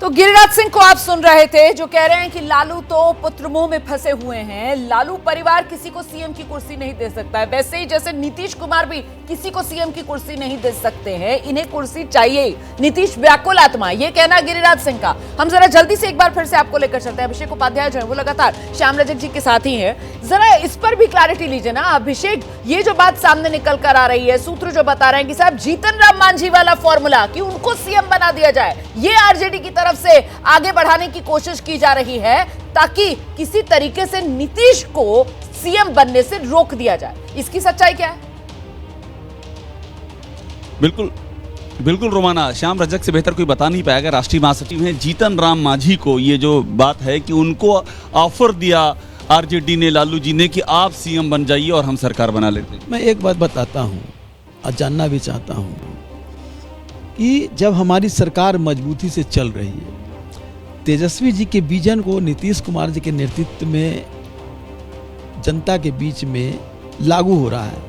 तो गिरिराज सिंह को आप सुन रहे थे, जो कह रहे हैं कि लालू तो पुत्रमोह में फंसे हुए हैं। लालू परिवार किसी को सीएम की कुर्सी नहीं दे सकता है, वैसे ही जैसे नीतीश कुमार भी किसी को सीएम की कुर्सी नहीं दे सकते हैं, इन्हें कुर्सी चाहिए। नीतीश व्याकुल आत्मा, ये कहना गिरिराज सिंह का। हम जरा जल्दी से एक बार फिर से आपको लेकर चलते हैं। अभिषेक उपाध्याय जो है वो लगातार श्याम रजक जी के साथ ही है, जरा इस पर भी क्लैरिटी लीजिए ना अभिषेक। ये जो बात सामने निकल कर आ रही है, सूत्र जो बता रहे हैं कि साहब जीतन राम मांझी वाला फॉर्मूला कि उनको सीएम बना दिया जाए, ये आरजेडी की तरफ से आगे बढ़ाने की कोशिश की जा रही है ताकि किसी तरीके से नीतीश को सीएम बनने से रोक दिया जाए। इसकी सच्चाई क्या है? बिल्कुल बिल्कुल रोमाना, श्याम रजक से बेहतर कोई बता नहीं पाएगा। राष्ट्रीय महासचिव हैं जीतन राम मांझी को ये जो बात है कि उनको ऑफर दिया आरजेडी ने, लालू जी ने, कि आप सीएम बन जाइए और हम सरकार बना लेते हैं। मैं एक बात बताता हूं और जानना भी चाहता हूं कि जब हमारी सरकार मजबूती से चल रही है, तेजस्वी जी के विजन को नीतीश कुमार जी के नेतृत्व में जनता के बीच में लागू हो रहा है,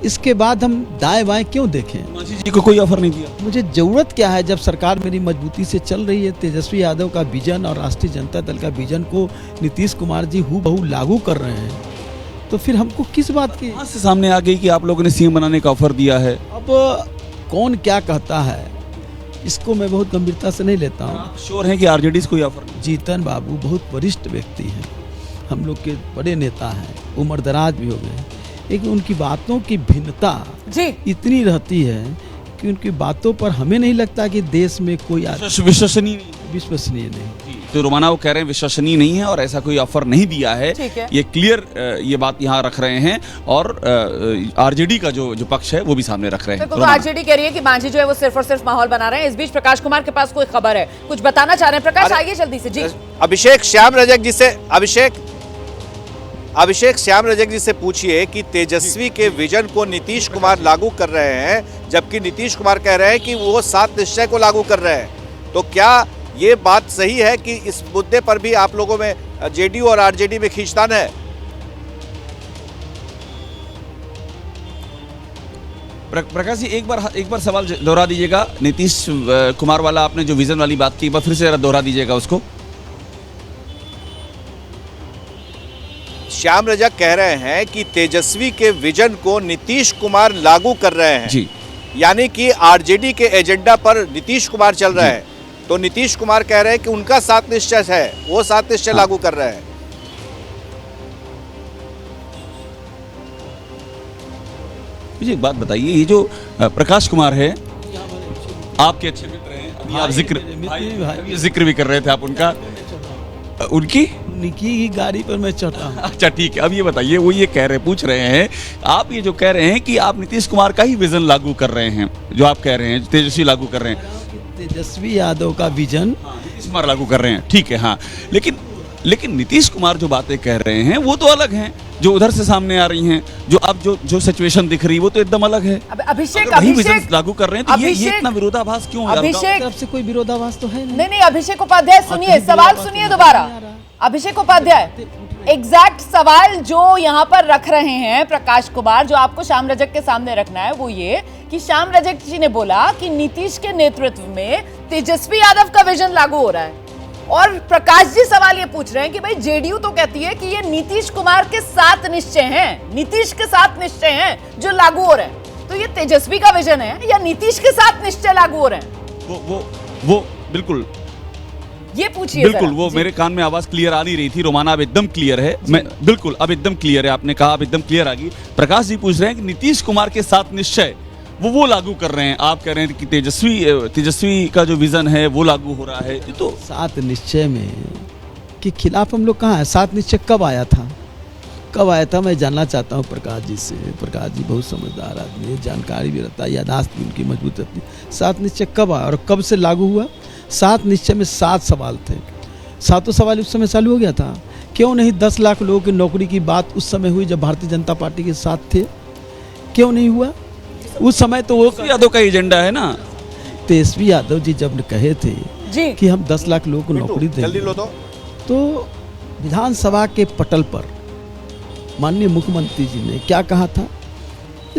इसके बाद हम दाएं बाएं क्यों देखें? मांझी जी को कोई ऑफर नहीं दिया। मुझे जरूरत क्या है? जब सरकार मेरी मजबूती से चल रही है, तेजस्वी यादव का विजन और राष्ट्रीय जनता दल का विजन को नीतीश कुमार जी हूबहू लागू कर रहे हैं, तो फिर हमको किस बात की? कहां से सामने आ गई कि आप लोगों ने सीएम बनाने का ऑफर दिया है? अब कौन क्या कहता है, इसको मैं बहुत गंभीरता से नहीं लेता हूँ। श्योर है कि आरजेडी से कोई ऑफर नहीं? जीतन बाबू बहुत वरिष्ठ व्यक्ति हैं, हम लोग के बड़े नेता हैं, उम्र दराज भी हो गए, लेकिन उनकी बातों की भिन्नता जी इतनी रहती है कि उनकी बातों पर हमें नहीं लगता कि देश में कोई विश्वसनीय नहीं। तो रोमाना वो कह रहे हैं विश्वसनीय नहीं है और ऐसा कोई ऑफर नहीं दिया है, ये क्लियर ये बात यहाँ रख रहे हैं। और आरजेडी का जो पक्ष है वो भी सामने रख रहे हैं। तो आरजेडी कह रही है कि मांझी जो है वो सिर्फ और सिर्फ माहौल बना रहे हैं। इस बीच प्रकाश कुमार के पास कोई खबर है, कुछ बताना चाह रहे हैं। प्रकाश आइए जल्दी से। जी अभिषेक, श्याम रजक जी से अभिषेक श्याम रजक जी से पूछिए कि तेजस्वी के विजन को नीतीश कुमार लागू कर रहे हैं, जबकि नीतीश कुमार कह रहे हैं कि वो 7 निश्चय को लागू कर रहे हैं। तो क्या ये बात सही है कि इस मुद्दे पर भी आप लोगों में जेडीयू और आरजेडी में खींचतान है? प्रकाश जी एक बार सवाल दोहरा दीजिएगा। नीतीश कुमार वाला आपने जो विजन वाली बात की, एक बार फिर से जरा दोहरा दीजिएगा उसको। श्याम रजक कह रहे हैं कि तेजस्वी के विजन को नीतीश कुमार लागू कर रहे हैं जी, यानी कि आरजेडी के एजेंडा पर नीतीश कुमार चल रहे हैं। तो नीतीश कुमार कह रहे हैं कि उनका 7 निश्चय है, वो 7 निश्चय लागू कर रहे हैं। मुझे एक बात बताइए, ये जो प्रकाश कुमार है आपके अच्छे मित्र हैं, अभी आप जिक्र भी कर रहे थे आप उनका, उनकी गाड़ी पर मैं चढ़ता हूँ। अच्छा ठीक है, अब ये बताइए, वो ये पूछ रहे हैं, आप ये जो कह रहे हैं कि आप नीतीश कुमार का ही विजन लागू कर रहे हैं, जो आप कह रहे हैं तेजस्वी लागू कर रहे हैं, तेजस्वी यादव का विजन नीतीश कुमार लागू कर रहे हैं, ठीक है हाँ, लेकिन नीतीश कुमार जो बातें कह रहे हैं वो तो अलग हैं, जो उधर से सामने आ रही हैं, जो अब जो सिचुएशन दिख रही है वो तो एकदम अलग है। अभिषेक लागू कर रहे हैं, तो ये इतना विरोधाभास क्यों? अभिषेक तरफ से कोई विरोधाभास तो है नहीं। अभिषेक उपाध्याय सुनिए, सवाल सुनिए दोबारा। अभिषेक उपाध्याय, एग्जैक्ट सवाल जो यहाँ पर रख रहे हैं प्रकाश कुमार, जो आपको श्याम रजक के सामने रखना है, वो ये कि श्याम रजक जी ने बोला कि नीतीश के नेतृत्व में तेजस्वी यादव का विजन लागू हो रहा है, और प्रकाश जी सवाल ये पूछ रहे हैं कि भाई जेडीयू तो कहती है कि ये नीतीश कुमार के 7 निश्चय हैं, नीतीश के 7 निश्चय हैं जो लागू हो रहे हैं, तो ये तेजस्वी का विजन है या नीतीश के 7 निश्चय लागू हो रहे हैं? वो बिल्कुल ये पूछिए। बिल्कुल, वो मेरे कान में आवाज क्लियर आ नहीं रही थी रोमाना, अब एकदम क्लियर है। मैं बिल्कुल अब एकदम क्लियर है, आपने कहा अब एकदम क्लियर आ गई। प्रकाश जी पूछ रहे हैं कि नीतीश कुमार के 7 निश्चय वो लागू कर रहे हैं, आप कह रहे हैं कि तेजस्वी का जो विजन है वो लागू हो रहा है। तो 7 निश्चय में के खिलाफ हम लोग कहाँ है? 7 निश्चय कब आया था मैं जानना चाहता हूँ प्रकाश जी से। प्रकाश जी बहुत समझदार आदमी है, जानकारी भी रहता है, याददाश्त भी उनकी मजबूत रहती है। 7 निश्चय कब आया और कब से लागू हुआ? 7 निश्चय में 7 सवाल थे, 7 सवाल उस समय चालू हो गया था। क्यों नहीं 10 लाख लोगों की नौकरी की बात उस समय हुई जब भारतीय जनता पार्टी के साथ थे? क्यों नहीं हुआ उस समय? तो वो यादव का एजेंडा है ना। तेजस्वी यादव जी जब कहे थे कि हम 10 लाख लोगों को नौकरी देंगे, तो विधानसभा के पटल पर माननीय मुख्यमंत्री जी ने क्या कहा था?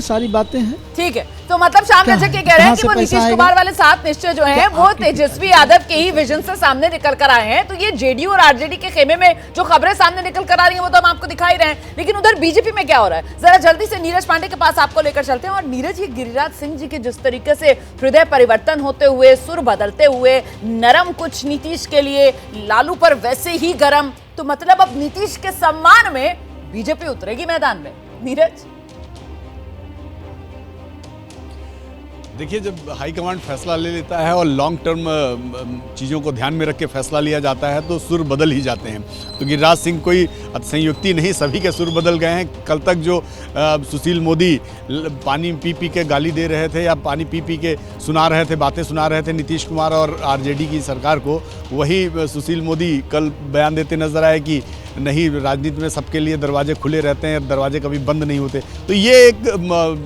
की सारी बातें हैं। ठीक है, तो मतलब श्याम रजक ये कह रहे हैं कि वो नीतीश कुमार वाले 7 निश्चय जो हैं वो तेजस्वी यादव के ही विजन से सामने निकल कर आए हैं। तो ये जेडीयू और आरजेडी के खेमे में जो खबरें सामने निकल कर आ रही हैं वो तो हम आपको दिखा ही रहे हैं, लेकिन उधर बीजेपी में क्या हो रहा है जरा जल्दी से नीरज पांडे के पास आपको लेकर चलते हैं। और नीरज, ये गिरिराज सिंह जी के जिस तरीके से हृदय परिवर्तन होते हुए, सुर बदलते हुए, नरम कुछ नीतीश के लिए, लालू पर वैसे ही गरम, तो मतलब अब नीतीश के सम्मान में बीजेपी उतरेगी मैदान में। नीरज, देखिए, जब हाईकमांड फैसला ले लेता है और लॉन्ग टर्म चीज़ों को ध्यान में रख के फैसला लिया जाता है तो सुर बदल ही जाते हैं। तो गिरिराज सिंह कोई संयुक्ति नहीं, सभी के सुर बदल गए हैं। कल तक जो सुशील मोदी पानी पी पी के गाली दे रहे थे या पानी पी पी के सुना रहे थे, बातें सुना रहे थे नीतीश कुमार और आरजेडी की सरकार को, वही सुशील मोदी कल बयान देते नजर आए कि नहीं, राजनीति में सबके लिए दरवाजे खुले रहते हैं, दरवाजे कभी बंद नहीं होते। तो ये एक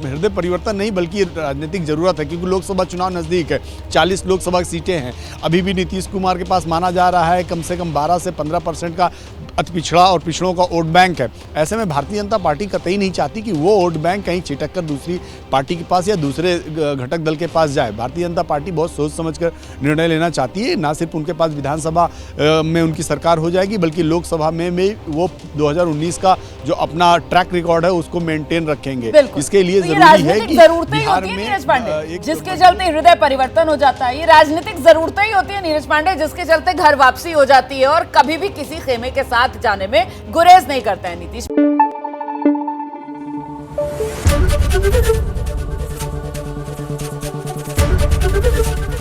हृदय परिवर्तन नहीं बल्कि राजनीतिक ज़रूरत है, क्योंकि लोकसभा चुनाव नज़दीक है, 40 लोकसभा की सीटें हैं। अभी भी नीतीश कुमार के पास माना जा रहा है कम से कम 12 से 15% का अति पिछड़ा और पिछड़ों का वोट बैंक है। ऐसे में भारतीय जनता पार्टी कतई नहीं चाहती कि वो वोट बैंक कहीं छिटक कर दूसरी पार्टी के पास या दूसरे घटक दल के पास जाए। भारतीय जनता पार्टी बहुत सोच समझकर निर्णय लेना चाहती है। ना सिर्फ उनके पास विधानसभा में उनकी सरकार हो जाएगी, बल्कि लोकसभा में वो 2019 का जो अपना ट्रैक रिकॉर्ड है उसको मेंटेन रखेंगे। इसके लिए तो जरूरी है कि जरूरतें ही होती है नीरज पांडे, जिसके चलते हृदय परिवर्तन हो जाता है। ये राजनीतिक जरूरतें ही होती है नीरज पांडे, जिसके चलते घर वापसी हो जाती है और कभी भी किसी खेमे के साथ जाने में गुरेज नहीं करता है नीतीश।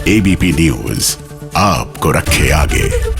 एबीपी न्यूज आपको रखे आगे।